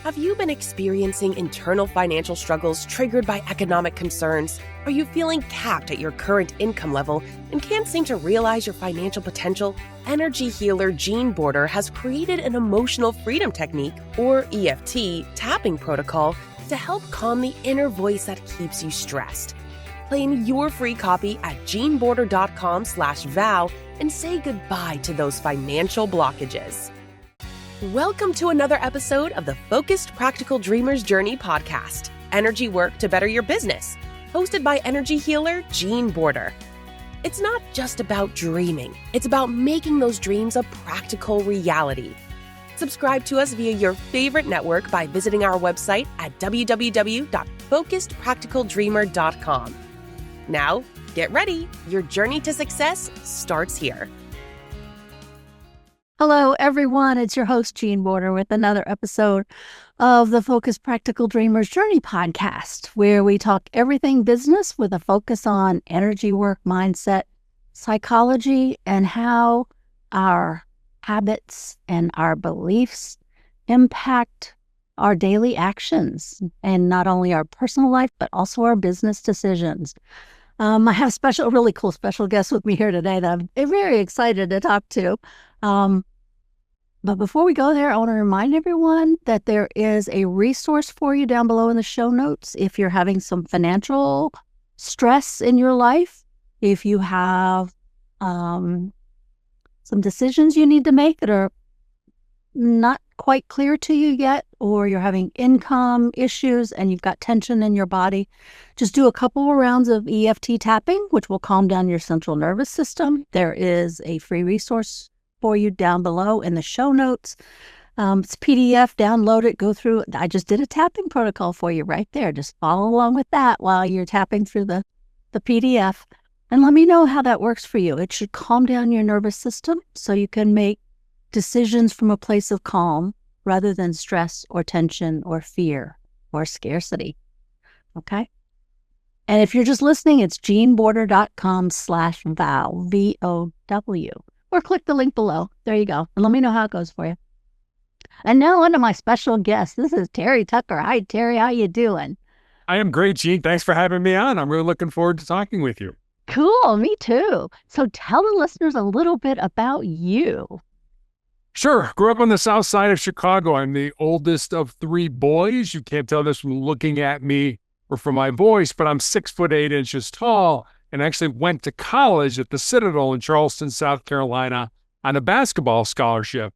Have you been experiencing internal financial struggles triggered by economic concerns? Are you feeling capped at your current income level and can't seem to realize your financial potential? Energy healer Jean Border has created an emotional freedom technique, or EFT, tapping protocol to help calm the inner voice that keeps you stressed. Claim your free copy at jeanborder.com/vow and say goodbye to those financial blockages. Welcome to another episode of the Focused Practical Dreamer's Journey podcast, Energy Work to Better Your Business, hosted by energy healer Jean Border. It's not just about dreaming, it's about making those dreams a practical reality. Subscribe to us via your favorite network by visiting our website at www.focusedpracticaldreamer.com. Now, get ready. Your journey to success starts here. Hello, everyone. It's your host, Jean Border, with another episode of the Focused Practical Dreamer's Journey podcast, where we talk everything business with a focus on energy work, mindset, psychology, and how our habits and our beliefs impact our daily actions, and not only our personal life, but also our business decisions. I have a really cool special guest with me here today that I'm very excited to talk to. But before we go there, I want to remind everyone that there is a resource for you down below in the show notes if you're having some financial stress in your life, if you have some decisions you need to make that are not quite clear to you yet, or you're having income issues and you've got tension in your body, just do a couple of rounds of EFT tapping, which will calm down your central nervous system. There is a free resource for you down below in the show notes. It's PDF, download it, go through it. I just did a tapping protocol for you right there. Just follow along with that while you're tapping through the PDF. And let me know how that works for you. It should calm down your nervous system so you can make decisions from a place of calm rather than stress or tension or fear or scarcity. Okay? And if you're just listening, it's jeanborder.com/vow, VOW. Or click the link below. There you go. And let me know how it goes for you. And now on to my special guest. This is Terry Tucker. Hi, Terry. How you doing? I am great, Jean. Thanks for having me on. I'm really looking forward to talking with you. Cool. Me too. So tell the listeners a little bit about you. Sure. Grew up on the south side of Chicago. I'm the oldest of three boys. You can't tell this from looking at me or from my voice, but I'm 6'8" tall, and actually went to college at the Citadel in Charleston, South Carolina on a basketball scholarship.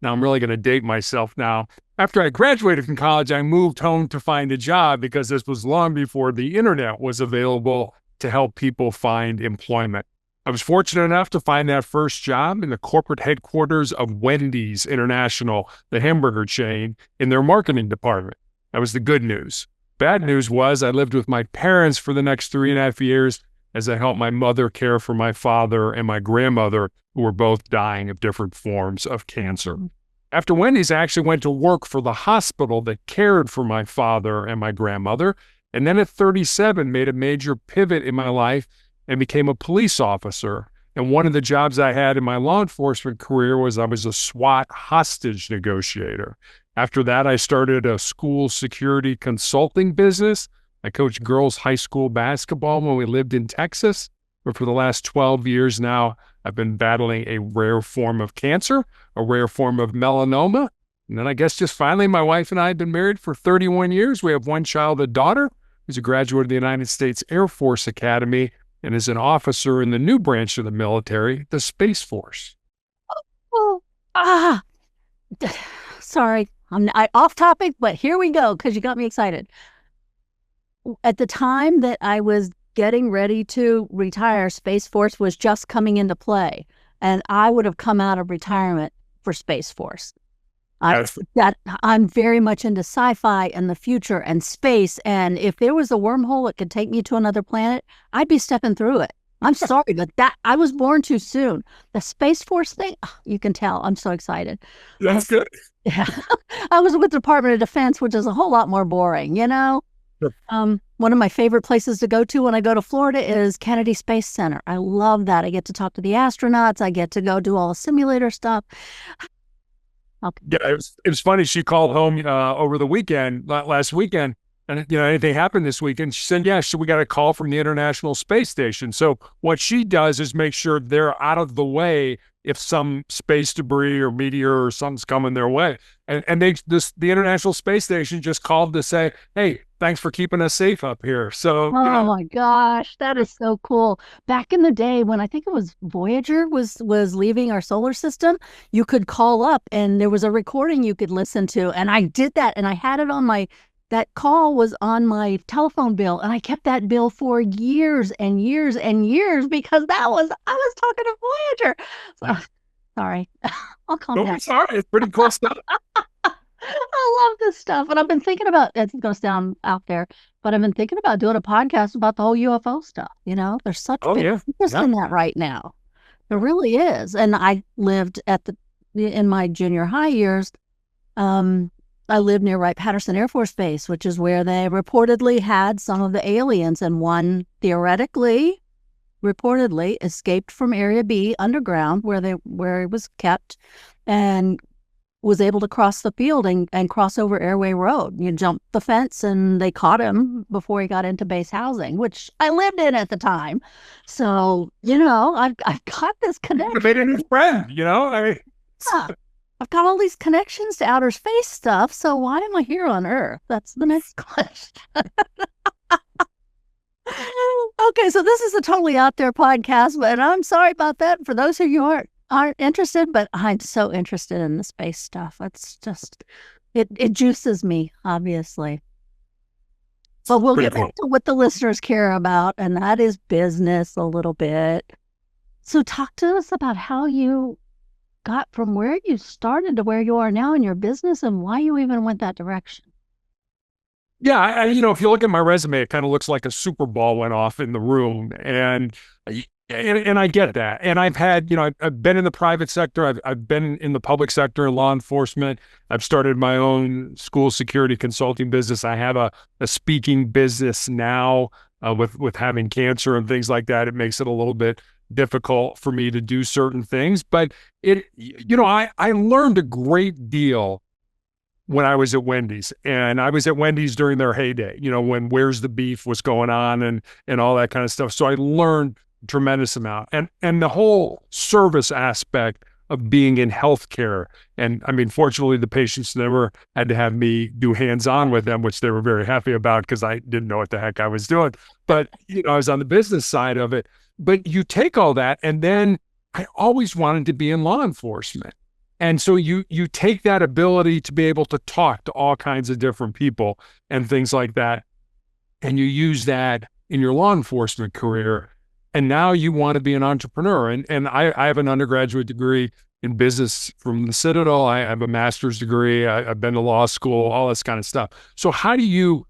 Now, I'm really going to date myself now. After I graduated from college, I moved home to find a job because this was long before the internet was available to help people find employment. I was fortunate enough to find that first job in the corporate headquarters of Wendy's International, the hamburger chain, in their marketing department. That was the good news. Bad news was I lived with my parents for the next 3.5 years as I helped my mother care for my father and my grandmother, who were both dying of different forms of cancer. After Wendy's, I actually went to work for the hospital that cared for my father and my grandmother, and then at 37 made a major pivot in my life and became a police officer. And one of the jobs I had in my law enforcement career was I was a SWAT hostage negotiator. After that, I started a school security consulting business. I coached girls' high school basketball when we lived in Texas. But for the last 12 years now, I've been battling a rare form of cancer, a rare form of melanoma. And then I guess just finally, my wife and I have been married for 31 years. We have one child, a daughter, who's a graduate of the United States Air Force Academy and is an officer in the new branch of the military, the Space Force. Sorry. I'm off topic, but here we go, because you got me excited. At the time that I was getting ready to retire, Space Force was just coming into play, and I would have come out of retirement for Space Force. I'm very much into sci-fi and the future and space, and if there was a wormhole that could take me to another planet, I'd be stepping through it. I'm sorry, but I was born too soon. The Space Force thing, you can tell. I'm so excited. That's good. Yeah. I was with the Department of Defense, which is a whole lot more boring, you know? Sure. One of my favorite places to go to when I go to Florida is Kennedy Space Center. I love that. I get to talk to the astronauts. I get to go do all the simulator stuff. Okay. Yeah, it was funny. She called home over the weekend, last weekend, and anything happened this weekend. She said, "Yeah, so we got a call from the International Space Station." So what she does is make sure they're out of the way if some space debris or meteor or something's coming their way. And the International Space Station just called to say, "Hey, thanks for keeping us safe up here." So Oh my gosh, that is so cool. Back in the day when I think it was Voyager was leaving our solar system, you could call up and there was a recording you could listen to. And I did that and I had it on that call was on my telephone bill and I kept that bill for years and years and years because I was talking to Voyager. So, sorry. I'll calm don't down. be sorry. It's pretty cool stuff. I love this stuff. And I've been thinking about, it's going to sound out there, but I've been thinking about doing a podcast about the whole UFO stuff. There's such big interest in that right now. There really is. And I lived in my junior high years, I lived near Wright-Patterson Air Force Base, which is where they reportedly had some of the aliens, and one reportedly escaped from Area B underground where it was kept and was able to cross the field and cross over Airway Road. You jump the fence and they caught him before he got into base housing, which I lived in at the time. So, I've got this connection. Made a new friend, Yeah. I've got all these connections to outer space stuff. So why am I here on Earth? That's the next question. Okay, so this is a totally out there podcast, but I'm sorry about that. For those of you who aren't interested, but I'm so interested in the space stuff. It's just, it juices me, obviously. But we'll get back to what the listeners care about, and that is business a little bit. So talk to us about how you got from where you started to where you are now in your business and why you even went that direction. Yeah, if you look at my resume, it kind of looks like a Super Bowl went off in the room, and I get that. And I've had, I've been in the private sector, I've been in the public sector in law enforcement. I've started my own school security consulting business. I have a speaking business now with having cancer and things like that. It makes it a little bit difficult for me to do certain things, but I learned a great deal when I was at Wendy's, and I was at Wendy's during their heyday, when Where's the Beef was going on and all that kind of stuff. So I learned a tremendous amount, and the whole service aspect of being in healthcare. And I mean, fortunately, the patients never had to have me do hands-on with them, which they were very happy about because I didn't know what the heck I was doing. But, I was on the business side of it. But you take all that, and then I always wanted to be in law enforcement. And so you take that ability to be able to talk to all kinds of different people and things like that, and you use that in your law enforcement career. And now you want to be an entrepreneur. And I have an undergraduate degree in business from the Citadel. I have a master's degree. I've been to law school, all this kind of stuff. So how do you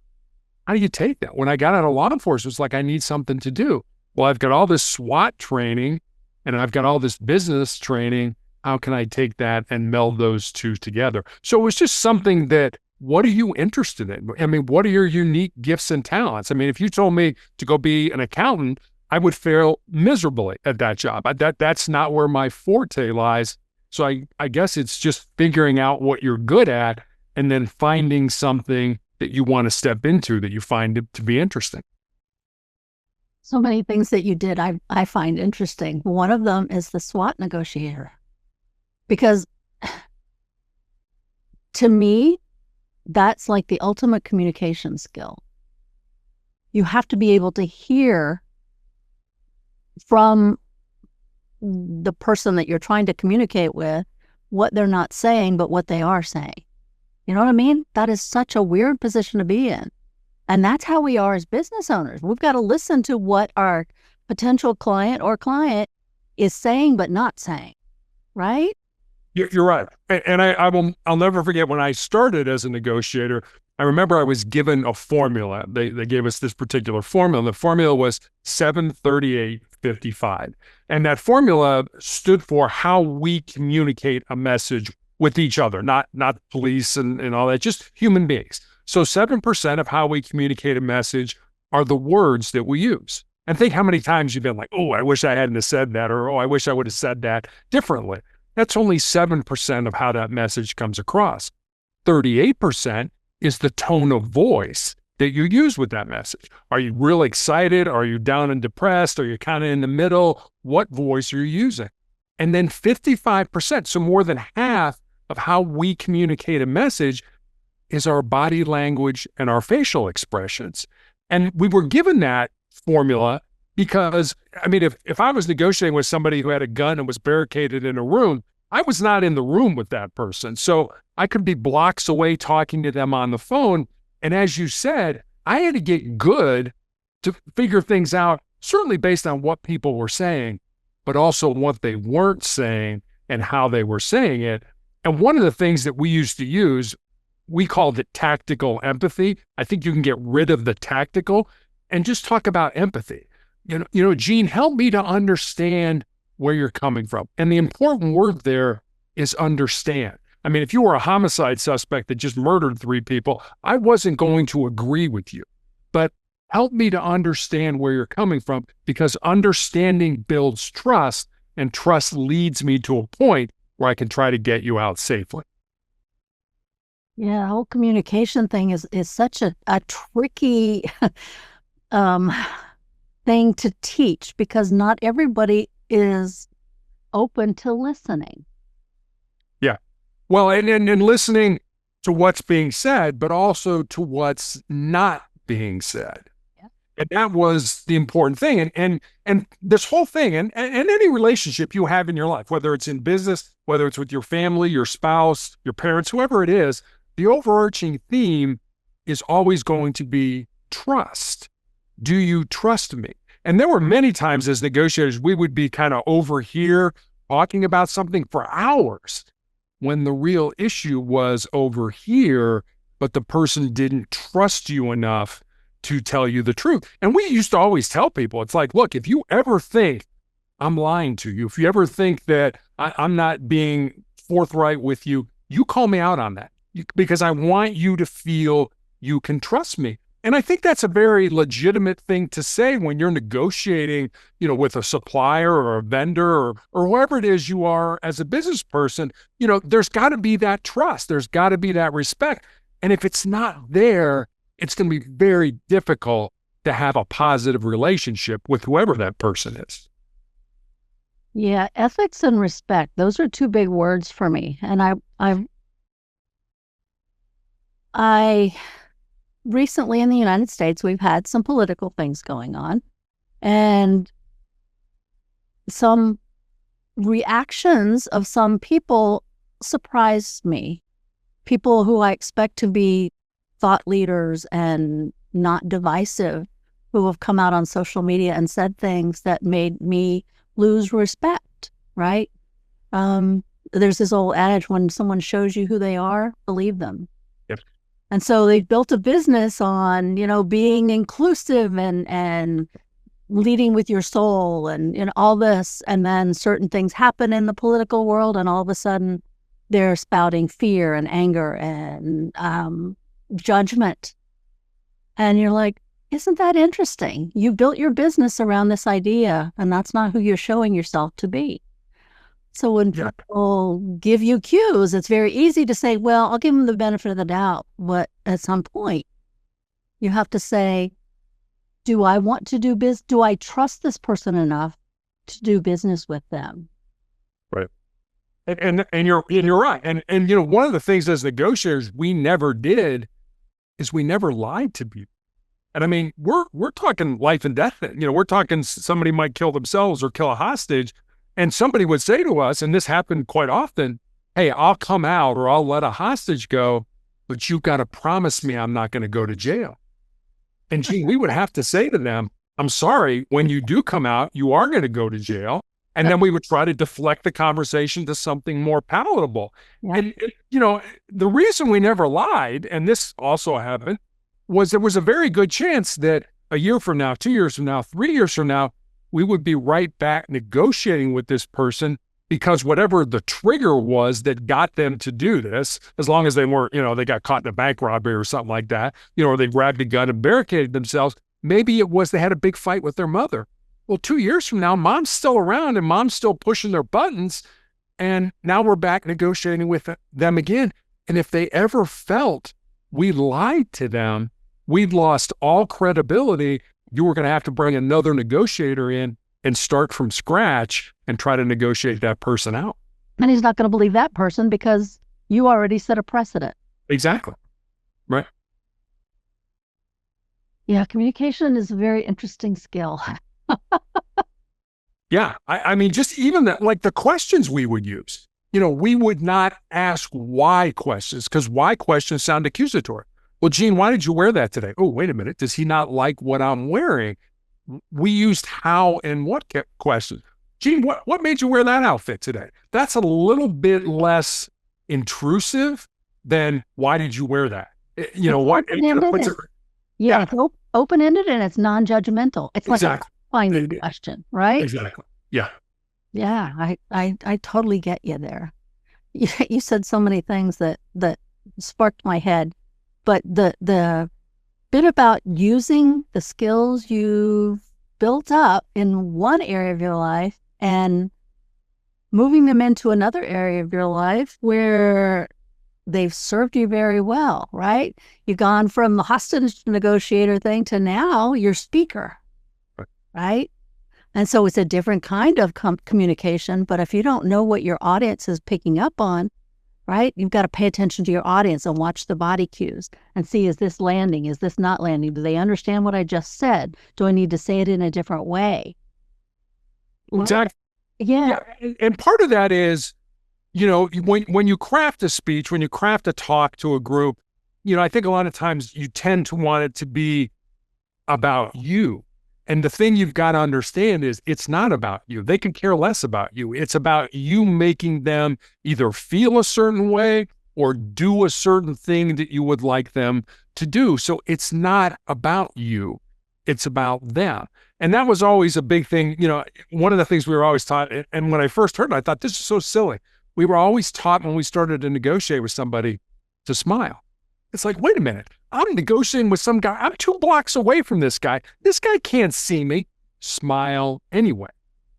take that? When I got out of law enforcement, it's like, I need something to do. Well, I've got all this SWAT training and I've got all this business training. How can I take that and meld those two together? So it was just something that, what are you interested in? I mean, what are your unique gifts and talents? I mean, if you told me to go be an accountant, I would fail miserably at that job. That's not where my forte lies. So I guess it's just figuring out what you're good at and then finding something that you want to step into that you find to be interesting. So many things that you did I find interesting. One of them is the SWAT negotiator. Because to me, that's like the ultimate communication skill. You have to be able to hear from the person that you're trying to communicate with what they're not saying, but what they are saying. You know what I mean? That is such a weird position to be in. And that's how we are as business owners. We've got to listen to what our potential client is saying, but not saying, right? You're right. And I'll never forget when I started as a negotiator, I remember I was given a formula. They gave us this particular formula. The formula was 73855. And that formula stood for how we communicate a message with each other, not police and all that, just human beings. So 7% of how we communicate a message are the words that we use. And think how many times you've been like, oh, I wish I hadn't have said that, or oh, I wish I would have said that differently. That's only 7% of how that message comes across. 38% is the tone of voice that you use with that message. Are you real excited? Are you down and depressed? Are you kind of in the middle? What voice are you using? And then 55%, so more than half of how we communicate a message is our body language and our facial expressions. And we were given that formula because, I mean, if I was negotiating with somebody who had a gun and was barricaded in a room, I was not in the room with that person. So I could be blocks away talking to them on the phone. And as you said, I had to get good to figure things out, certainly based on what people were saying, but also what they weren't saying and how they were saying it. And one of the things that we used to use, we called it tactical empathy. I think you can get rid of the tactical and just talk about empathy. Gene, help me to understand where you're coming from. And the important word there is understand. I mean, if you were a homicide suspect that just murdered 3 people, I wasn't going to agree with you. But help me to understand where you're coming from, because understanding builds trust, and trust leads me to a point where I can try to get you out safely. Yeah, the whole communication thing is such a tricky thing to teach, because not everybody is open to listening. Yeah. Well, and listening to what's being said, but also to what's not being said. Yeah. And that was the important thing. And this whole thing, and any relationship you have in your life, whether it's in business, whether it's with your family, your spouse, your parents, whoever it is, the overarching theme is always going to be trust. Do you trust me? And there were many times as negotiators, we would be kind of over here talking about something for hours when the real issue was over here, but the person didn't trust you enough to tell you the truth. And we used to always tell people, it's like, look, if you ever think I'm lying to you, if you ever think that I'm not being forthright with you, you call me out on that, because I want you to feel you can trust me. And I think that's a very legitimate thing to say when you're negotiating, with a supplier or a vendor or whoever it is you are as a business person. There's got to be that trust. There's got to be that respect. And if it's not there, it's going to be very difficult to have a positive relationship with whoever that person is. Yeah, ethics and respect, those are 2 big words for me. And I recently in the United States, we've had some political things going on, and some reactions of some people surprised me. People who I expect to be thought leaders and not divisive, who have come out on social media and said things that made me lose respect, right? There's this old adage, when someone shows you who they are, believe them. And so they've built a business on, being inclusive and leading with your soul and all this. And then certain things happen in the political world, and all of a sudden they're spouting fear and anger and judgment. And you're like, isn't that interesting? You built your business around this idea, and that's not who you're showing yourself to be. So when people give you cues, it's very easy to say, well, I'll give them the benefit of the doubt. But at some point, you have to say, do I want to do business? Do I trust this person enough to do business with them? Right. And you're right. And one of the things as negotiators we never did is we never lied to people. And I mean, we're talking life and death. We're talking somebody might kill themselves or kill a hostage. And somebody would say to us, and this happened quite often, hey, I'll come out or I'll let a hostage go, but you've got to promise me I'm not going to go to jail. And Gene, we would have to say to them, I'm sorry, when you do come out, you are going to go to jail. And then we would try to deflect the conversation to something more palatable. Yeah. And, the reason we never lied, and this also happened, was there was a very good chance that a year from now, 2 years from now, 3 years from now, we would be right back negotiating with this person, because whatever the trigger was that got them to do this, as long as they weren't, they got caught in a bank robbery or something like that, or they grabbed a gun and barricaded themselves, maybe it was they had a big fight with their mother. Well, 2 years from now, mom's still around and mom's still pushing their buttons. And now we're back negotiating with them again. And if they ever felt we lied to them, we'd lost all credibility, you were going to have to bring another negotiator in and start from scratch and try to negotiate that person out. And he's not going to believe that person because you already set a precedent. Exactly. Right. Yeah, communication is a very interesting skill. Yeah. I mean, just even that, like the questions we would use, we would not ask why questions because why questions sound accusatory. Well, Gene, why did you wear that today? Oh, wait a minute. Does he not like what I'm wearing? We used how and what questions. Gene, what made you wear that outfit today? That's a little bit less intrusive than why did you wear that? What? Yeah, it's open-ended and it's non-judgmental. It's like exactly. a finding question, right? Exactly. Yeah. Yeah, I totally get you there. You said so many things that sparked my head, but the bit about using the skills you've built up in one area of your life and moving them into another area of your life where they've served you very well, right? You've gone from the hostage negotiator thing to now you're speaker, right? And so it's a different kind of communication, but if you don't know what your audience is picking up on, right, you've got to pay attention to your audience and watch the body cues and see, is this landing? Is this not landing? Do they understand what I just said? Do I need to say it in a different way? Exactly. Yeah. And part of that is, when you craft a speech, when you craft a talk to a group, I think a lot of times you tend to want it to be about you. And the thing you've got to understand is it's not about you. They can care less about you. It's about you making them either feel a certain way or do a certain thing that you would like them to do. So it's not about you. It's about them. And that was always a big thing. One of the things we were always taught, and when I first heard it, I thought, this is so silly. We were always taught when we started to negotiate with somebody to smile. It's like, wait a minute, I'm negotiating with some guy. I'm 2 blocks away from this guy. This guy can't see me. Smile anyway,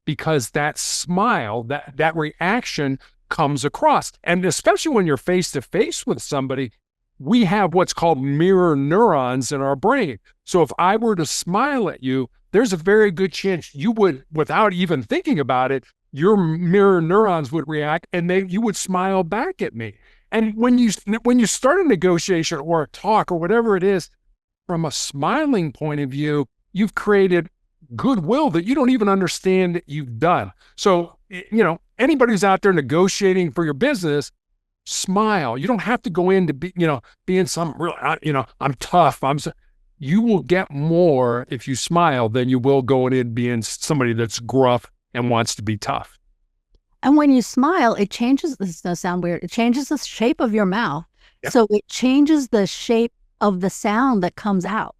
because that smile, that reaction comes across. And especially when you're face to face with somebody, we have what's called mirror neurons in our brain. So if I were to smile at you, there's a very good chance you would, without even thinking about it, your mirror neurons would react and you would smile back at me. And when you start a negotiation or a talk or whatever it is, from a smiling point of view, you've created goodwill that you don't even understand that you've done. So, anybody who's out there negotiating for your business, smile. You don't have to go in to being some real, I'm tough. You will get more if you smile than you will going in being somebody that's gruff and wants to be tough. And when you smile, it changes, this is going to sound weird, it changes the shape of your mouth. Yep. So it changes the shape of the sound that comes out.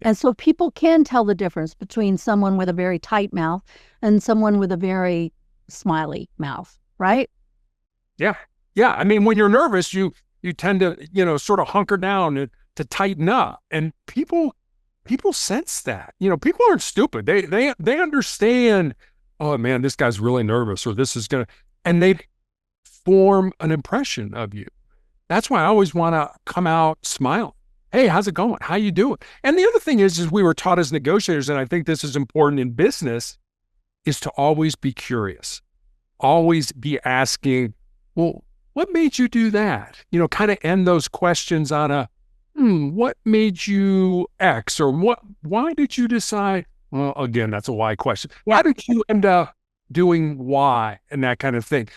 Yep. And so people can tell the difference between someone with a very tight mouth and someone with a very smiley mouth, right? Yeah. Yeah. I mean, when you're nervous, you tend to, sort of hunker down and to tighten up. And people sense that. People aren't stupid. They understand, oh man, this guy's really nervous, or this is and they form an impression of you. That's why I always want to come out smiling. Hey, how's it going? How you doing? And the other thing is we were taught as negotiators, and I think this is important in business, is to always be curious. Always be asking, well, what made you do that? Kind of end those questions on what made you X, or why did you decide? Well, again, that's a why question. Why did you end up doing Y and that kind of thing?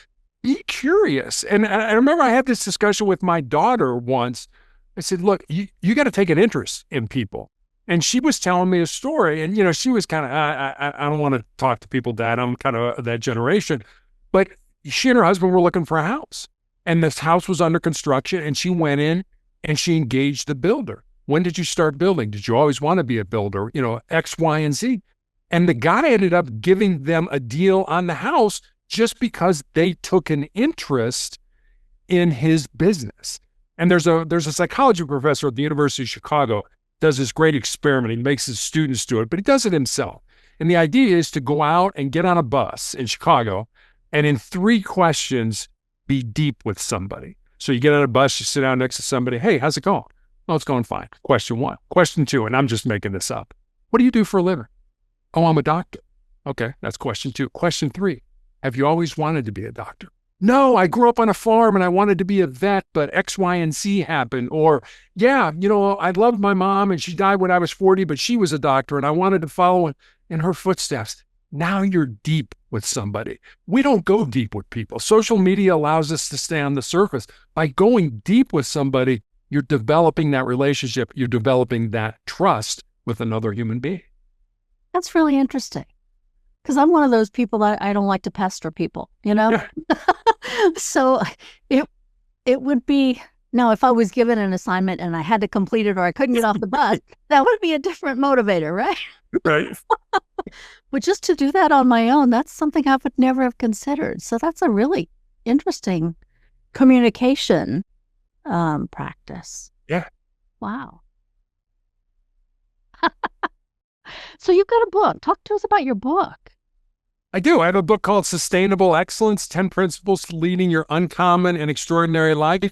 Be curious. And I remember I had this discussion with my daughter once. I said, look, you got to take an interest in people. And she was telling me a story, and, she was kind of, I don't want to talk to people, Dad. I'm kind of that generation. But she and her husband were looking for a house, and this house was under construction, and she went in and she engaged the builder. When did you start building? Did you always want to be a builder? X, Y, and Z. And the guy ended up giving them a deal on the house just because they took an interest in his business. And there's a psychology professor at the University of Chicago, does this great experiment. He makes his students do it, but he does it himself. And the idea is to go out and get on a bus in Chicago And in 3 questions, be deep with somebody. So you get on a bus, you sit down next to somebody. Hey, how's it going? Oh, it's going fine. Question 1. Question 2, and I'm just making this up. What do you do for a living? Oh, I'm a doctor. Okay, that's question 2. Question 3, have you always wanted to be a doctor? No, I grew up on a farm and I wanted to be a vet, but X, Y, and Z happened. Or, yeah, I loved my mom and she died when I was 40, but she was a doctor and I wanted to follow in her footsteps. Now you're deep with somebody. We don't go deep with people. Social media allows us to stay on the surface. By going deep with somebody, you're developing that relationship. You're developing that trust with another human being. That's really interesting. Because I'm one of those people that I don't like to pester people, Yeah. So it would be, now if I was given an assignment and I had to complete it or I couldn't get off the bus, that would be a different motivator, right? Right. But just to do that on my own, that's something I would never have considered. So that's a really interesting communication practice. Yeah. Wow. So you've got a book. Talk to us about your book. I do. I have a book called Sustainable Excellence, 10 Principles to Leading Your Uncommon and Extraordinary Life.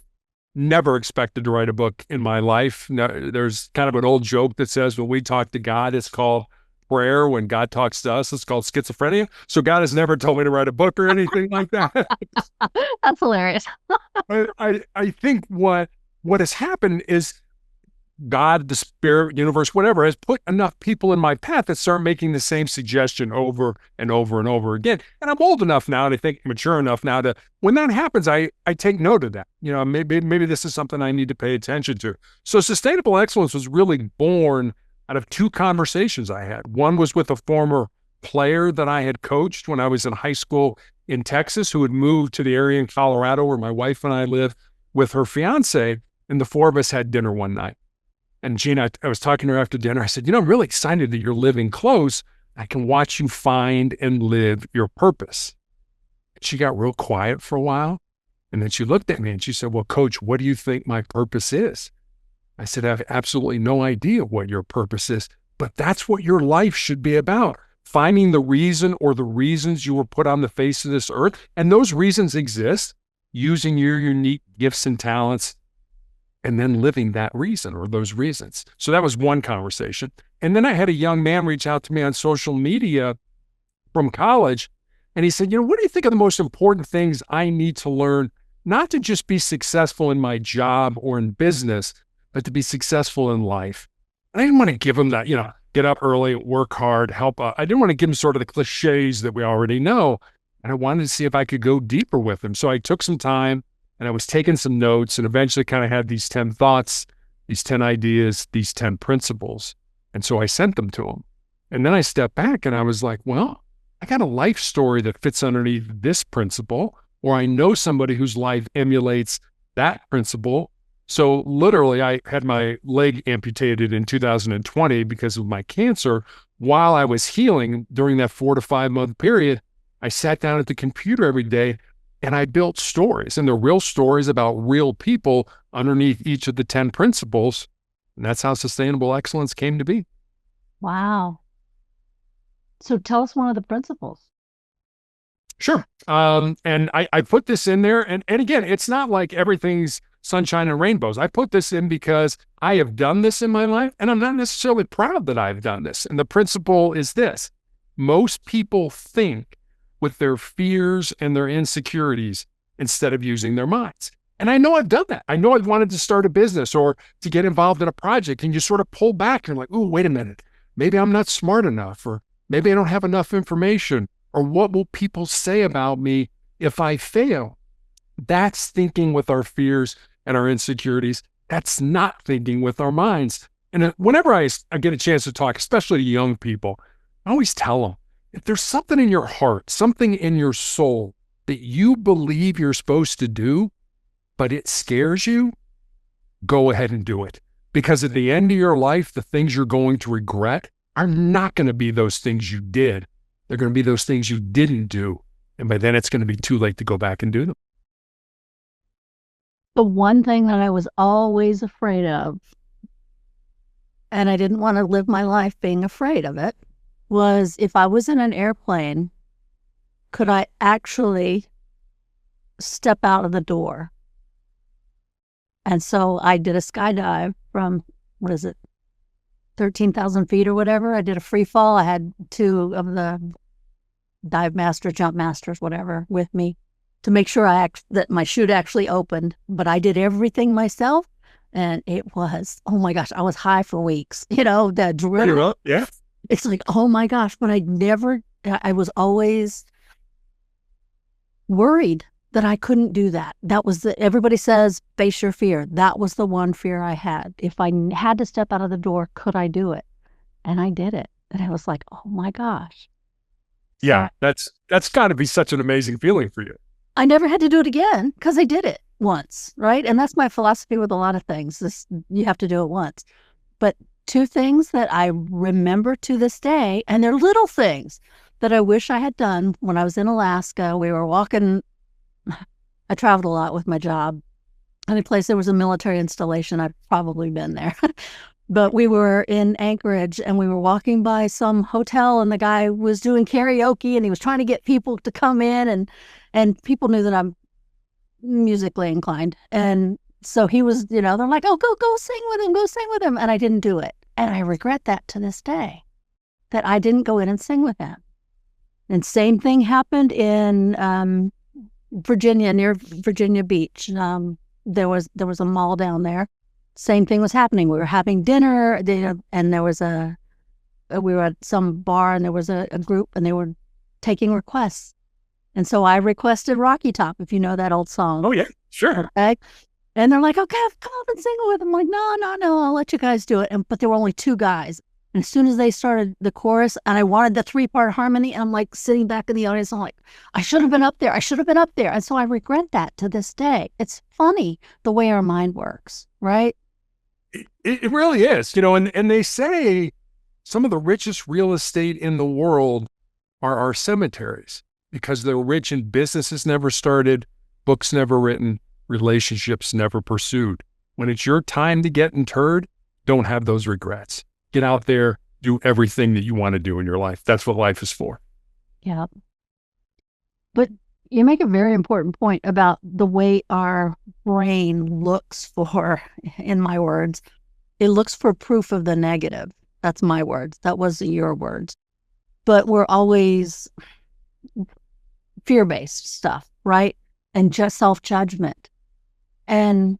Never expected to write a book in my life. No, there's kind of an old joke that says when we talk to God, it's called prayer. When God talks to us, it's called schizophrenia. So God has never told me to write a book or anything like that. That's hilarious. I think what has happened is God, the spirit, universe, whatever, has put enough people in my path that start making the same suggestion over and over and over again. And I'm old enough now, and I think mature enough now to, when that happens, I take note of that. Maybe this is something I need to pay attention to. So Sustainable Excellence was really born out of 2 conversations I had. One was with a former player that I had coached when I was in high school in Texas, who had moved to the area in Colorado where my wife and I live with her fiance, and the 4 of us had dinner one night. And Gina, I was talking to her after dinner. I said, I'm really excited that you're living close. I can watch you find and live your purpose. She got real quiet for a while. And then she looked at me and she said, well, Coach, what do you think my purpose is? I said, I have absolutely no idea what your purpose is, but that's what your life should be about. Finding the reason or the reasons you were put on the face of this earth. And those reasons exist, using your unique gifts and talents and then living that reason or those reasons. So that was one conversation. And then I had a young man reach out to me on social media from college. And he said, what do you think are the most important things I need to learn, not to just be successful in my job or in business, but to be successful in life? And I didn't want to give him that, get up early, work hard, help. I didn't want to give him sort of the cliches that we already know. And I wanted to see if I could go deeper with him. So I took some time and I was taking some notes and eventually kind of had these 10 thoughts, these 10 ideas, these 10 principles. And so I sent them to him. And then I stepped back and I was like, well, I got a life story that fits underneath this principle, or I know somebody whose life emulates that principle. So literally, I had my leg amputated in 2020 because of my cancer. While I was healing during that 4 to 5 month period, I sat down at the computer every day and I built stories, and they're real stories about real people underneath each of the 10 principles. And that's how Sustainable Excellence came to be. Wow. So tell us one of the principles. Sure. And I put this in there. And again, it's not like everything's sunshine and rainbows. I put this in because I have done this in my life, and I'm not necessarily proud that I've done this. And the principle is this: most people think with their fears and their insecurities instead of using their minds. And I know I've done that. I know I've wanted to start a business or to get involved in a project, and you sort of pull back and you're like, ooh, wait a minute. Maybe I'm not smart enough, or maybe I don't have enough information, or what will people say about me if I fail? That's thinking with our fears and our insecurities. That's not thinking with our minds. And whenever I get a chance to talk, especially to young people, I always tell them, if there's something in your heart, something in your soul that you believe you're supposed to do, but it scares you, go ahead and do it. Because at the end of your life, the things you're going to regret are not going to be those things you did. They're going to be those things you didn't do. And by then it's going to be too late to go back and do them. The one thing that I was always afraid of, and I didn't want to live my life being afraid of it, was if I was in an airplane could I actually step out of the door? And so I did a skydive from, 13,000 feet or whatever. I did a free fall. I had 2 of the dive masters, jump masters, whatever, with me to make sure that my chute actually opened. But I did everything myself. And it was, oh my gosh, I was high for weeks. The adrenaline. Yeah. It's like, oh my gosh, but I was always worried that I couldn't do that. That was everybody says, face your fear. That was the one fear I had. If I had to step out of the door, could I do it? And I did it. And I was like, oh my gosh. Yeah, that's got to be such an amazing feeling for you. I never had to do it again because I did it once, right? And that's my philosophy with a lot of things. You have to do it once. But 2 things that I remember to this day, and they're little things that I wish I had done when I was in Alaska. We were walking. I traveled a lot with my job. Any place there was a military installation, I've probably been there. But we were in Anchorage and we were walking by some hotel and the guy was doing karaoke and he was trying to get people to come in and people knew that I'm musically inclined. And so he was, they're like, oh, go sing with him. And I didn't do it. And I regret that to this day, that I didn't go in and sing with him. And same thing happened in Virginia, near Virginia Beach. There was a mall down there. Same thing was happening. We were having dinner, and there was we were at some bar, and there was a group, and they were taking requests. And so I requested Rocky Top, if you know that old song. Oh, yeah, sure. Okay. And they're like, okay, come up and sing with them. I'm like, no, I'll let you guys do it. But there were only 2 guys. And as soon as they started the chorus, and I wanted the 3-part harmony, and I'm like sitting back in the audience, I'm like, I should have been up there. And so I regret that to this day. It's funny the way our mind works, right? It really is, and they say some of the richest real estate in the world are our cemeteries because they're rich in businesses never started, books never written, relationships never pursued. When it's your time to get interred, don't have those regrets. Get out there, do everything that you want to do in your life. That's what life is for. Yeah. But you make a very important point about the way our brain looks for, in my words, it looks for proof of the negative. That's my words. That wasn't your words. But we're always fear-based stuff, right? And just self-judgment. And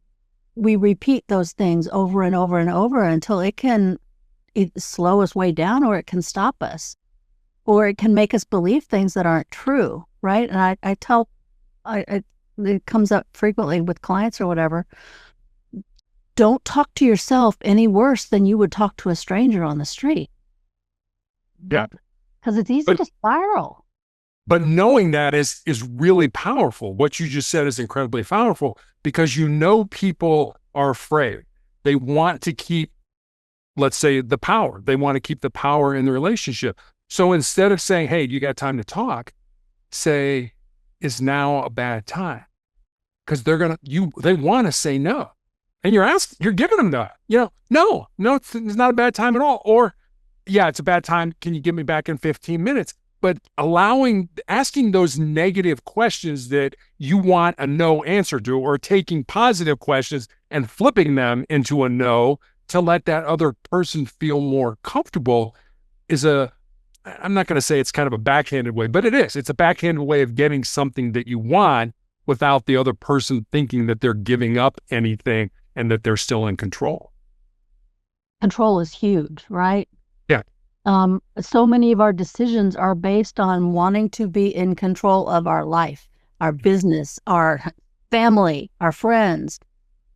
we repeat those things over and over and over until it can slow us way down, or it can stop us, or it can make us believe things that aren't true, right? And I tell, it comes up frequently with clients or whatever, don't talk to yourself any worse than you would talk to a stranger on the street. Yeah. Because it's easy to spiral. But knowing that is really powerful. What you just said is incredibly powerful because people are afraid. They want to keep, let's say, the power. They want to keep the power in the relationship. So instead of saying, hey, you got time to talk, say, is now a bad time? Because they want to say no. And you're giving them that, no, it's not a bad time at all. Or, yeah, it's a bad time. Can you get me back in 15 minutes? But asking those negative questions that you want a no answer to, or taking positive questions and flipping them into a no to let that other person feel more comfortable I'm not going to say it's kind of a backhanded way, but it is. It's a backhanded way of getting something that you want without the other person thinking that they're giving up anything and that they're still in control. Control is huge, right? Yeah. So many of our decisions are based on wanting to be in control of our life, our business, our family, our friends,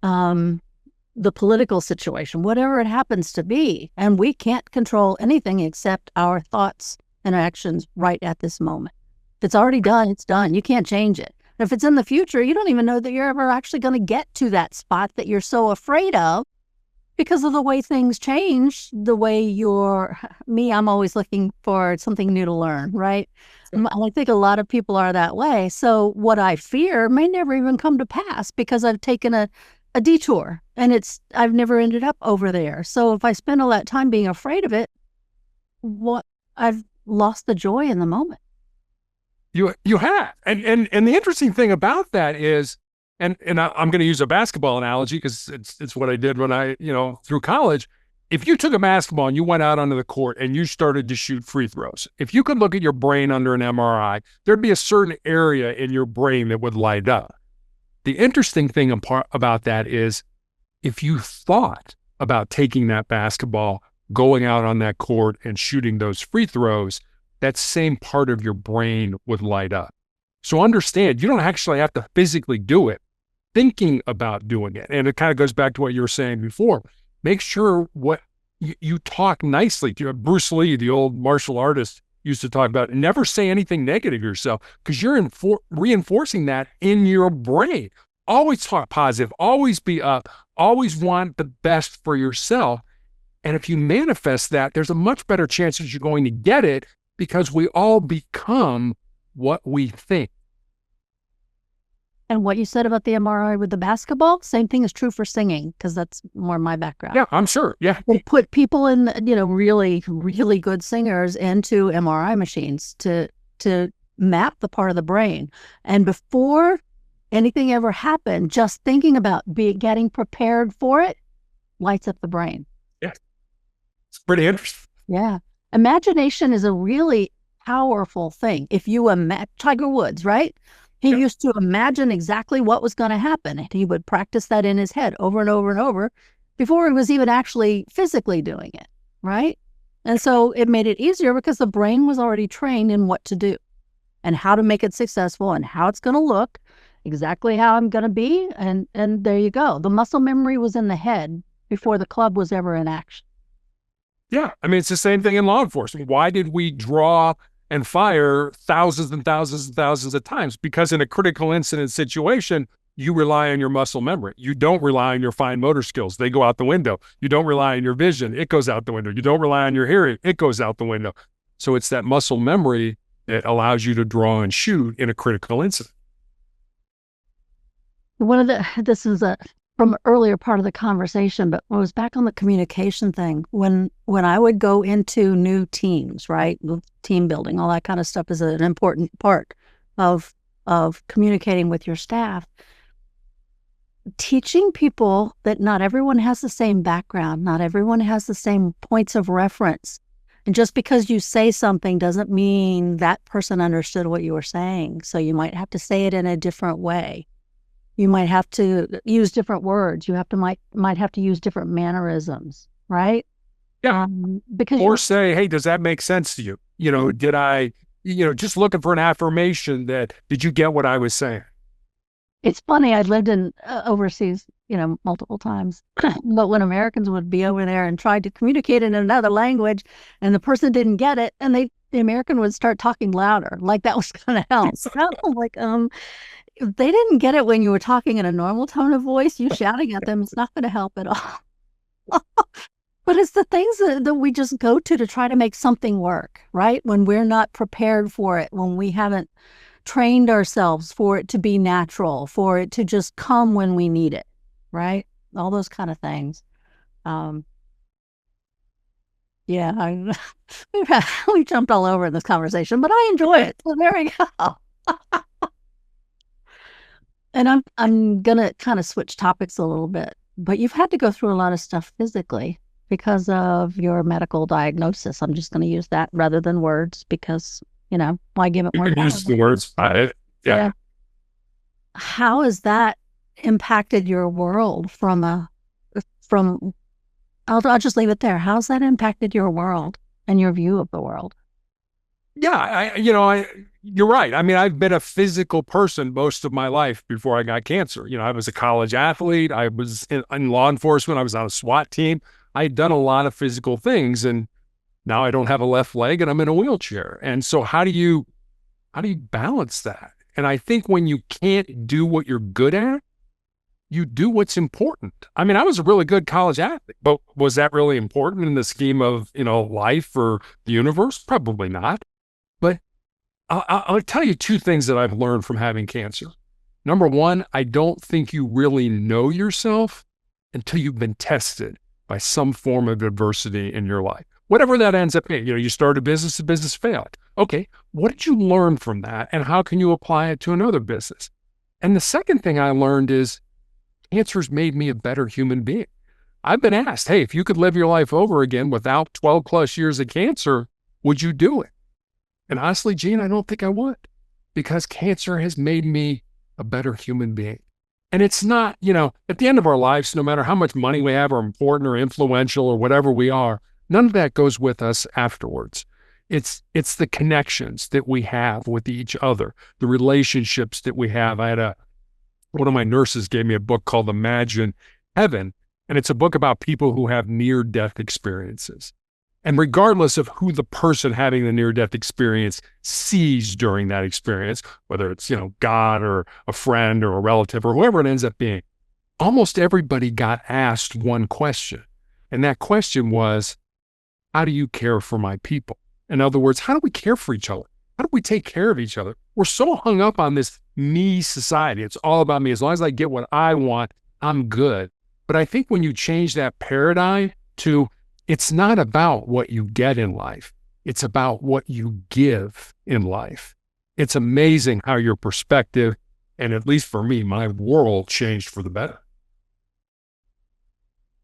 the political situation, whatever it happens to be. And we can't control anything except our thoughts and actions right at this moment. If it's already done, it's done. You can't change it. And if it's in the future, you don't even know that you're ever actually going to get to that spot that you're so afraid of because of the way things change, the way I'm always looking for something new to learn, right? And I think a lot of people are that way. So what I fear may never even come to pass because I've taken a detour and I've never ended up over there. So if I spend all that time being afraid of it, I've lost the joy in the moment. You have. And the interesting thing about that is, I'm going to use a basketball analogy because it's what I did when I, through college. If you took a basketball and you went out onto the court and you started to shoot free throws, if you could look at your brain under an MRI, there'd be a certain area in your brain that would light up. The interesting thing about that is if you thought about taking that basketball, going out on that court and shooting those free throws, that same part of your brain would light up. So understand, you don't actually have to physically do it, thinking about doing it. And it kind of goes back to what you were saying before. Make sure what you talk nicely to. Bruce Lee, the old martial artist, used to talk about never say anything negative to yourself because you're reinforcing that in your brain. Always talk positive, always be up, always want the best for yourself. And if you manifest that, there's a much better chance that you're going to get it because we all become what we think. And what you said about the MRI with the basketball, same thing is true for singing, because that's more my background. Yeah, I'm sure. Yeah. They put people in, really, really good singers into MRI machines to map the part of the brain. And before anything ever happened, just thinking about getting prepared for it lights up the brain. Yeah. It's pretty interesting. Yeah. Imagination is a really powerful thing. If you Tiger Woods, right? He used to imagine exactly what was going to happen, and he would practice that in his head over and over and over before he was even actually physically doing it, right? And so it made it easier because the brain was already trained in what to do and how to make it successful and how it's going to look, exactly how I'm going to be, and there you go. The muscle memory was in the head before the club was ever in action. Yeah, I mean, it's the same thing in law enforcement. Why did we draw and fire thousands and thousands and thousands of times? Because in a critical incident situation, you rely on your muscle memory. You don't rely on your fine motor skills. They go out the window. You don't rely on your vision. It goes out the window. You don't rely on your hearing. It goes out the window. So it's that muscle memory that allows you to draw and shoot in a critical incident. This is from an earlier part of the conversation, but it was back on the communication thing. When I would go into new teams, right, team building, all that kind of stuff is an important part of communicating with your staff. Teaching people that not everyone has the same background, not everyone has the same points of reference. And just because you say something doesn't mean that person understood what you were saying. So you might have to say it in a different way. You might have to use different words. You might have to use different mannerisms, right? Yeah. Or say, hey, does that make sense to you? Did I, just looking for an affirmation did you get what I was saying? It's funny. I lived in overseas, multiple times. But when Americans would be over there and tried to communicate in another language and the person didn't get it, and the American would start talking louder, like that was going to help. So I'm like, they didn't get it when you were talking in a normal tone of voice. You shouting at them, it's not going to help at all. But it's the things that we just go to try to make something work, right? When we're not prepared for it, when we haven't trained ourselves for it to be natural, for it to just come when we need it, right? All those kind of things. Yeah, we jumped all over in this conversation, but I enjoy it. So there we go. And I'm gonna kind of switch topics a little bit, but you've had to go through a lot of stuff physically because of your medical diagnosis. I'm just going to use that rather than words because, why give it more? Use the words. Yeah. How has that impacted your world I'll just leave it there. How's that impacted your world and your view of the world? Yeah, you're right. I mean, I've been a physical person most of my life before I got cancer. I was a college athlete. I was in law enforcement. I was on a SWAT team. I had done a lot of physical things, and now I don't have a left leg and I'm in a wheelchair. And so how do you balance that? And I think when you can't do what you're good at, you do what's important. I mean, I was a really good college athlete, but was that really important in the scheme of, life or the universe? Probably not. But I'll tell you two things that I've learned from having cancer. Number one, I don't think you really know yourself until you've been tested by some form of adversity in your life, whatever that ends up being. You started a business, the business failed. Okay, what did you learn from that? And how can you apply it to another business? And the second thing I learned is cancer's made me a better human being. I've been asked, hey, if you could live your life over again without 12 plus years of cancer, would you do it? And honestly, Gene, I don't think I would, because cancer has made me a better human being. And it's not, at the end of our lives, no matter how much money we have or important or influential or whatever we are, none of that goes with us afterwards. It's the connections that we have with each other, the relationships that we have. One of my nurses gave me a book called Imagine Heaven, and it's a book about people who have near-death experiences. And regardless of who the person having the near-death experience sees during that experience, whether it's, God or a friend or a relative or whoever it ends up being, almost everybody got asked one question. And that question was, how do you care for my people? In other words, how do we care for each other? How do we take care of each other? We're so hung up on this me society. It's all about me. As long as I get what I want, I'm good. But I think when you change that paradigm to, it's not about what you get in life. It's about what you give in life. It's amazing how your perspective, and at least for me, my world changed for the better.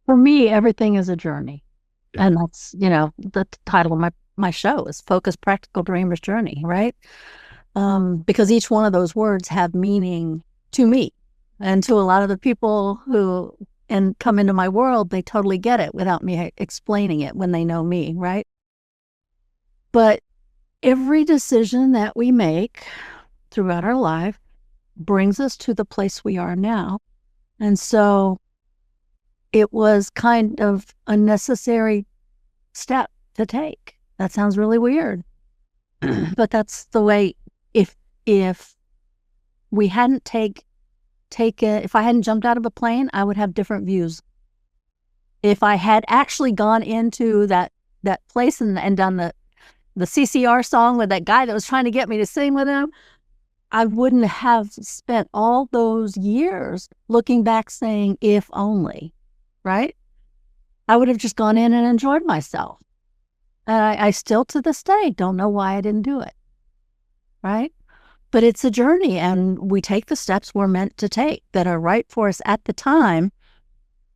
For me, everything is a journey. Yeah. And that's, the title of my show is Focused Practical Dreamer's Journey, right? Because each one of those words have meaning to me and to a lot of the people who come into my world. They totally get it without me explaining it when they know me, right? But every decision that we make throughout our life brings us to the place we are now. And so it was kind of a necessary step to take. That sounds really weird, but that's the way. If we hadn't if I hadn't jumped out of a plane, I would have different views. If I had actually gone into that place and done the CCR song with that guy that was trying to get me to sing with him, I wouldn't have spent all those years looking back saying, if only, right? I would have just gone in and enjoyed myself. And I still to this day don't know why I didn't do it, right? But it's a journey, and we take the steps we're meant to take that are right for us at the time,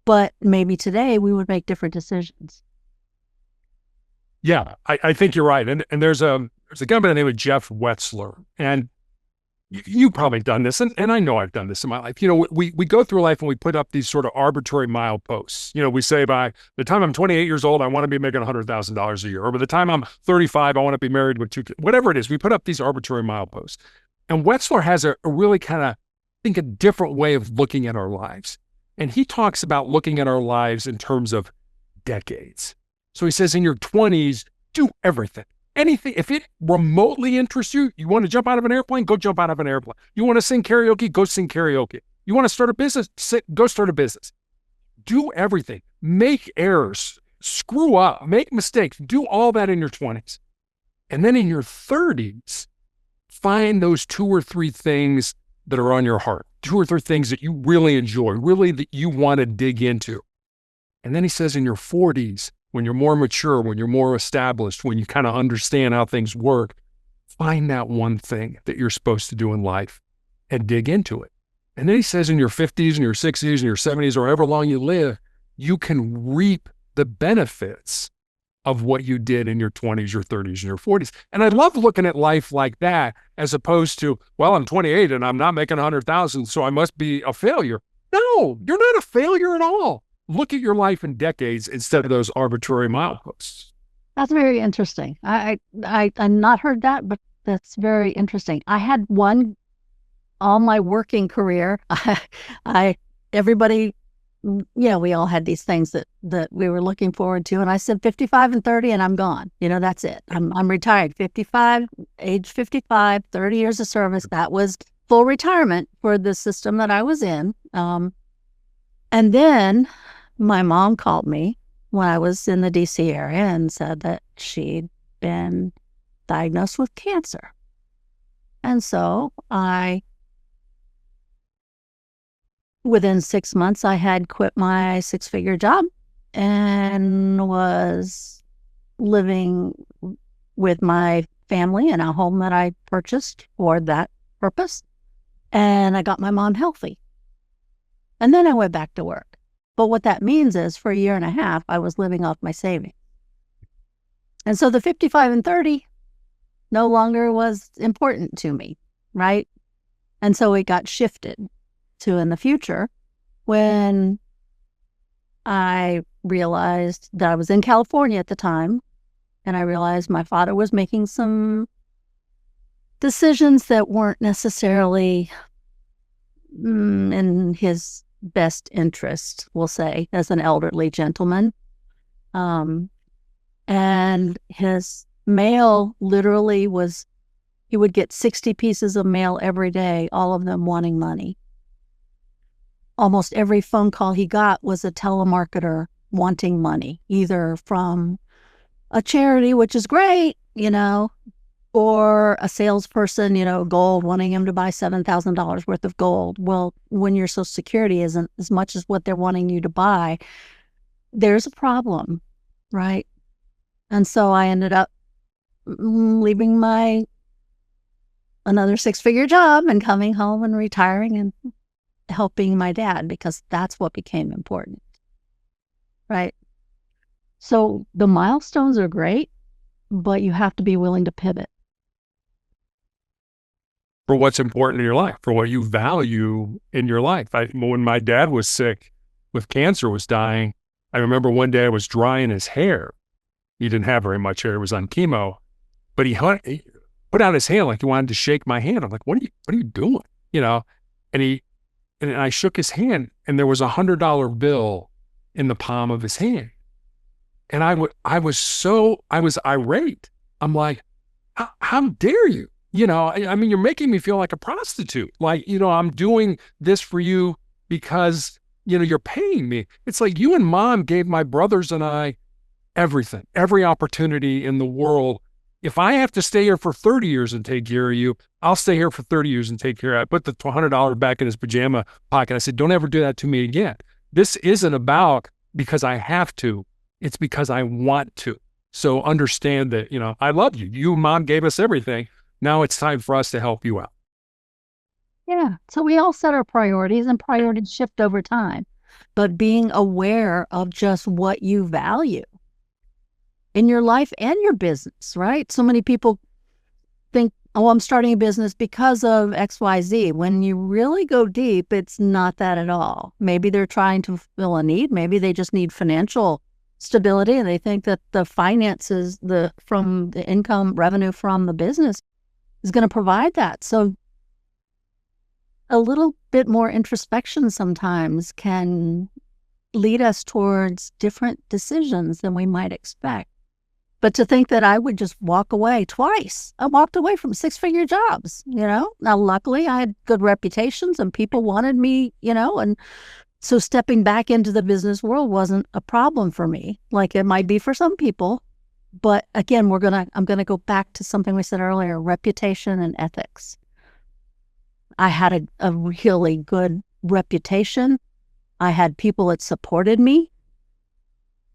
but maybe today we would make different decisions. Yeah, I think you're right. And there's a guy by the name of Jeff Wetzler, and you've probably done this, and I know I've done this in my life. We go through life and we put up these sort of arbitrary mileposts. We say by the time I'm 28 years old, I want to be making $100,000 a year. Or by the time I'm 35, I want to be married with 2 kids. Whatever it is, we put up these arbitrary mileposts. And Wetzler has a really kind of, I think, a different way of looking at our lives. And he talks about looking at our lives in terms of decades. So he says in your 20s, do everything. Anything, if it remotely interests you, you want to jump out of an airplane, go jump out of an airplane. You want to sing karaoke, go sing karaoke. You want to start a business, go start a business. Do everything. Make errors, screw up, make mistakes. Do all that in your 20s. And then in your 30s, find those 2 or 3 things that are on your heart, 2 or 3 things that you really enjoy, really that you want to dig into. And then he says in your 40s, when you're more mature, when you're more established, when you kind of understand how things work, find that one thing that you're supposed to do in life and dig into it. And then he says in your 50s and your 60s and your 70s or however long you live, you can reap the benefits of what you did in your 20s, your 30s, and your 40s. And I love looking at life like that as opposed to, well, I'm 28 and I'm not making 100,000, so I must be a failure. No, you're not a failure at all. Look at your life in decades instead of those arbitrary mileposts. That's very interesting. I've not heard that, but that's very interesting. I had one all my working career. Everybody, we all had these things that we were looking forward to. And I said 55 and 30 and I'm gone. That's it. I'm retired. Age 55, 30 years of service. That was full retirement for the system that I was in. And then my mom called me when I was in the DC area and said that she'd been diagnosed with cancer. And so within 6 months, I had quit my 6-figure job and was living with my family in a home that I purchased for that purpose. And I got my mom healthy. And then I went back to work. But what that means is for a year and a half, I was living off my savings. And so the 55 and 30 no longer was important to me, right? And so it got shifted to in the future when I realized that I was in California at the time, and I realized my father was making some decisions that weren't necessarily in his best interest, we'll say, as an elderly gentleman. And his mail literally was, he would get 60 pieces of mail every day, all of them wanting money. Almost every phone call he got was a telemarketer wanting money, either from a charity, which is great, or a salesperson, gold, wanting him to buy $7,000 worth of gold. Well, when your Social Security isn't as much as what they're wanting you to buy, there's a problem, right? And so I ended up leaving another 6-figure job and coming home and retiring and helping my dad, because that's what became important, right? So the milestones are great, but you have to be willing to pivot. For what's important in your life, for what you value in your life. When my dad was sick with cancer, was dying, I remember one day I was drying his hair. He didn't have very much hair. He was on chemo, but he put out his hand like he wanted to shake my hand. I'm like, what are you doing? And I shook his hand, and there was $100 bill in the palm of his hand. And I was irate. I'm like, how dare you? I mean, you're making me feel like a prostitute. Like, I'm doing this for you because, you're paying me. It's like you and Mom gave my brothers and I everything, every opportunity in the world. If I have to stay here for 30 years and take care of you, I'll stay here for 30 years and take care of you. I put the $100 back in his pajama pocket. I said, don't ever do that to me again. This isn't about because I have to. It's because I want to. So understand that, I love you. You, Mom, gave us everything. Now it's time for us to help you out. Yeah. So we all set our priorities, and priorities shift over time. But being aware of just what you value in your life and your business, right? So many people think, oh, I'm starting a business because of XYZ. When you really go deep, it's not that at all. Maybe they're trying to fulfill a need. Maybe they just need financial stability, and they think that the finances, from the income revenue from the business is going to provide that. So a little bit more introspection sometimes can lead us towards different decisions than we might expect. But to think that I would just walk away twice. I walked away from 6-figure jobs, Now, luckily, I had good reputations and people wanted me, and so stepping back into the business world wasn't a problem for me, like it might be for some people. But again, I'm going to go back to something we said earlier, reputation and ethics. I had a really good reputation. I had people that supported me.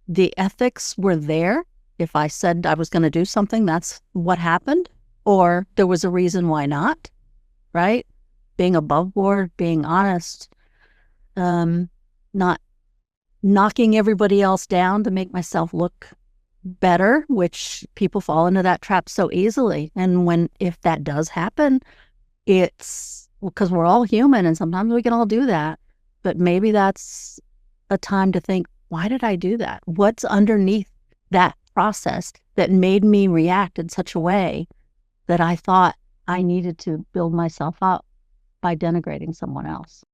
The ethics were there. If I said I was going to do something, that's what happened, or there was a reason why not, right? Being above board, being honest, not knocking everybody else down to make myself look better, which people fall into that trap so easily. And if that does happen, it's because we're all human and sometimes we can all do that. But maybe that's a time to think, why did I do that? What's underneath that process that made me react in such a way that I thought I needed to build myself up by denigrating someone else?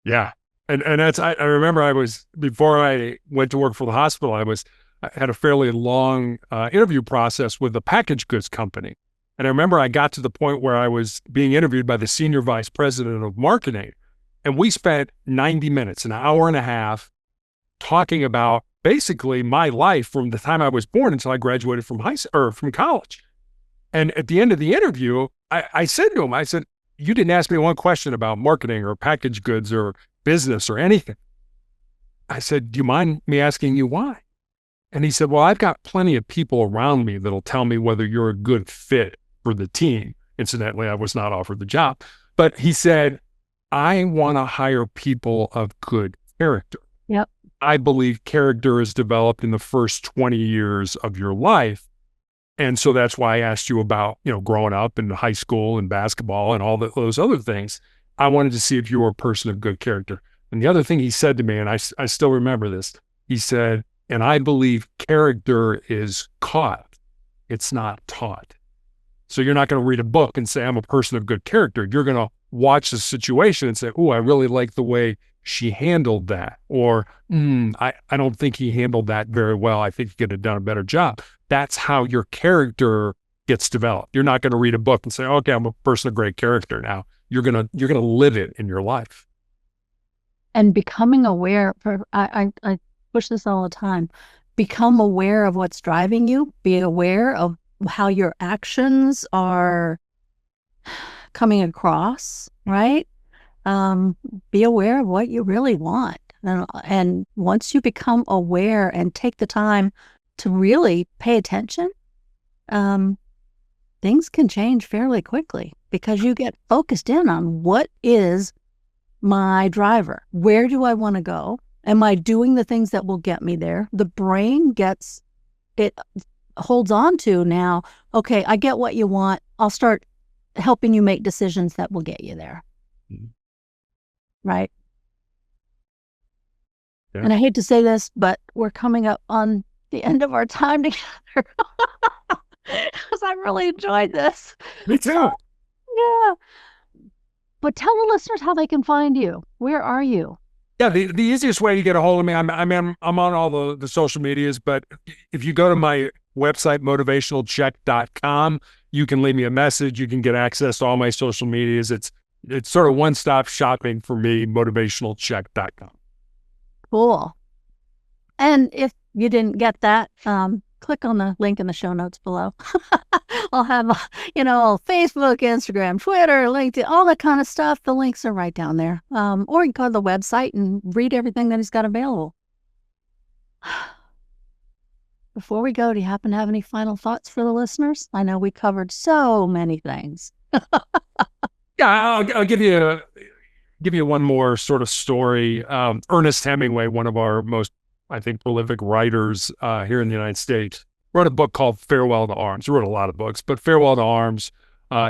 Yeah. And I remember before I went to work for the hospital, I had a fairly long interview process with a packaged goods company. And I remember I got to the point where I was being interviewed by the senior vice president of marketing. And we spent 90 minutes, an hour and a half, talking about basically my life from the time I was born until I graduated from college. And at the end of the interview, I said to him, I said, you didn't ask me one question about marketing or packaged goods or business or anything. I said, do you mind me asking you why? And he said, well, I've got plenty of people around me that'll tell me whether you're a good fit for the team. Incidentally, I was not offered the job. But he said, I want to hire people of good character. Yep. I believe character is developed in the first 20 years of your life. And so that's why I asked you about, growing up in high school and basketball and all those other things. I wanted to see if you were a person of good character. And the other thing he said to me, and I still remember this, he said, and I believe character is caught. It's not taught. So you're not going to read a book and say, I'm a person of good character. You're going to watch the situation and say, oh, I really like the way she handled that. Or, I don't think he handled that very well. I think he could have done a better job. That's how your character gets developed. You're not going to read a book and say, okay, I'm a person of great character now. You're going to live it in your life. And becoming aware, I push this all the time, become aware of what's driving you, be aware of how your actions are coming across, right? Be aware of what you really want. And once you become aware and take the time to really pay attention, things can change fairly quickly because you get focused in on what is my driver. Where do I want to go? Am I doing the things that will get me there? The brain holds on to now, okay, I get what you want. I'll start helping you make decisions that will get you there. Mm-hmm. Right? Yeah. And I hate to say this, but we're coming up on the end of our time together because I really enjoyed this. Me too. Yeah. But tell the listeners how they can find you. Where are you? Yeah, the easiest way to get a hold of me, I'm on all the social medias, but if you go to my website, motivationalcheck.com, you can leave me a message. You can get access to all my social medias. It's sort of one-stop shopping for me, motivationalcheck.com. Cool. And if you didn't get that, click on the link in the show notes below. I'll have, Facebook, Instagram, Twitter, LinkedIn, all that kind of stuff. The links are right down there. Or you can go to the website and read everything that he's got available. Before we go, do you happen to have any final thoughts for the listeners? I know we covered so many things. Yeah, I'll give you one more sort of story. Ernest Hemingway, one of our most, I think, prolific writers here in the United States, wrote a book called Farewell to Arms. He wrote a lot of books, but Farewell to Arms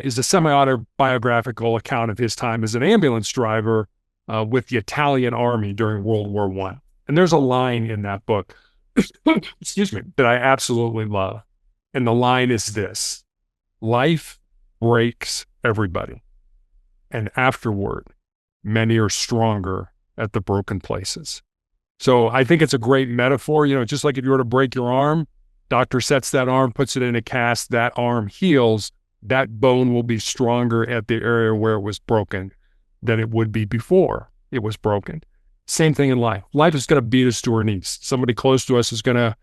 is a semi-autobiographical account of his time as an ambulance driver with the Italian army during World War I. And there's a line in that book, excuse me, that I absolutely love. And the line is this: life breaks everybody, and afterward, many are stronger at the broken places. So I think it's a great metaphor, just like if you were to break your arm, doctor sets that arm, puts it in a cast, that arm heals, that bone will be stronger at the area where it was broken than it would be before it was broken. Same thing in life. Life is going to beat us to our knees. Somebody close to us is going to,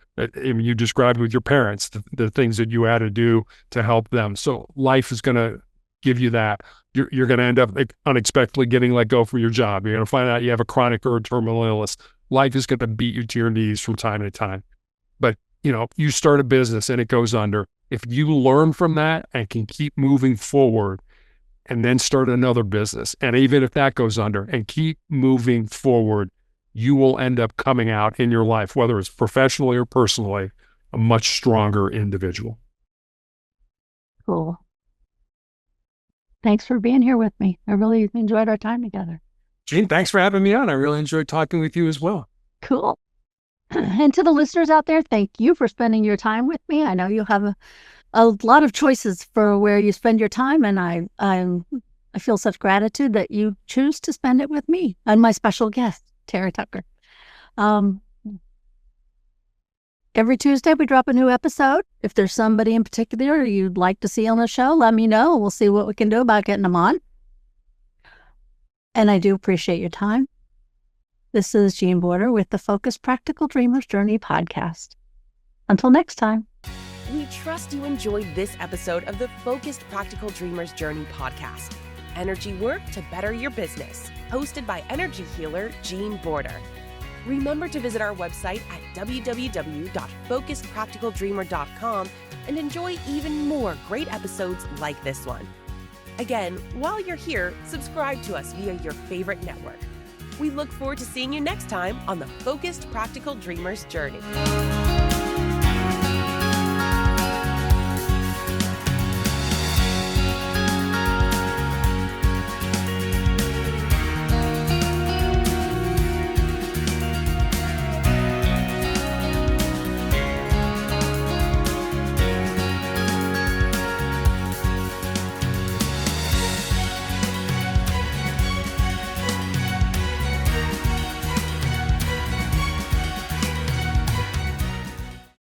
you described with your parents, the things that you had to do to help them. So life is going to give you that. You're going to end up unexpectedly getting let go from your job. You're going to find out you have a chronic or a terminal illness. Life is going to beat you to your knees from time to time. But, you start a business and it goes under. If you learn from that and can keep moving forward and then start another business, and even if that goes under, and keep moving forward, you will end up coming out in your life, whether it's professionally or personally, a much stronger individual. Cool. Thanks for being here with me. I really enjoyed our time together. Jean, thanks for having me on. I really enjoyed talking with you as well. Cool. And to the listeners out there, thank you for spending your time with me. I know you have a lot of choices for where you spend your time, and I feel such gratitude that you choose to spend it with me and my special guest, Tara Tucker. Every Tuesday, we drop a new episode. If there's somebody in particular you'd like to see on the show, let me know. We'll see what we can do about getting them on. And I do appreciate your time. This is Jean Border with the Focused Practical Dreamers Journey podcast. Until next time. We trust you enjoyed this episode of the Focused Practical Dreamers Journey podcast. Energy work to better your business. Hosted by energy healer Jean Border. Remember to visit our website at www.focusedpracticaldreamer.com and enjoy even more great episodes like this one. Again, while you're here, subscribe to us via your favorite network. We look forward to seeing you next time on the Focused Practical Dreamers Journey.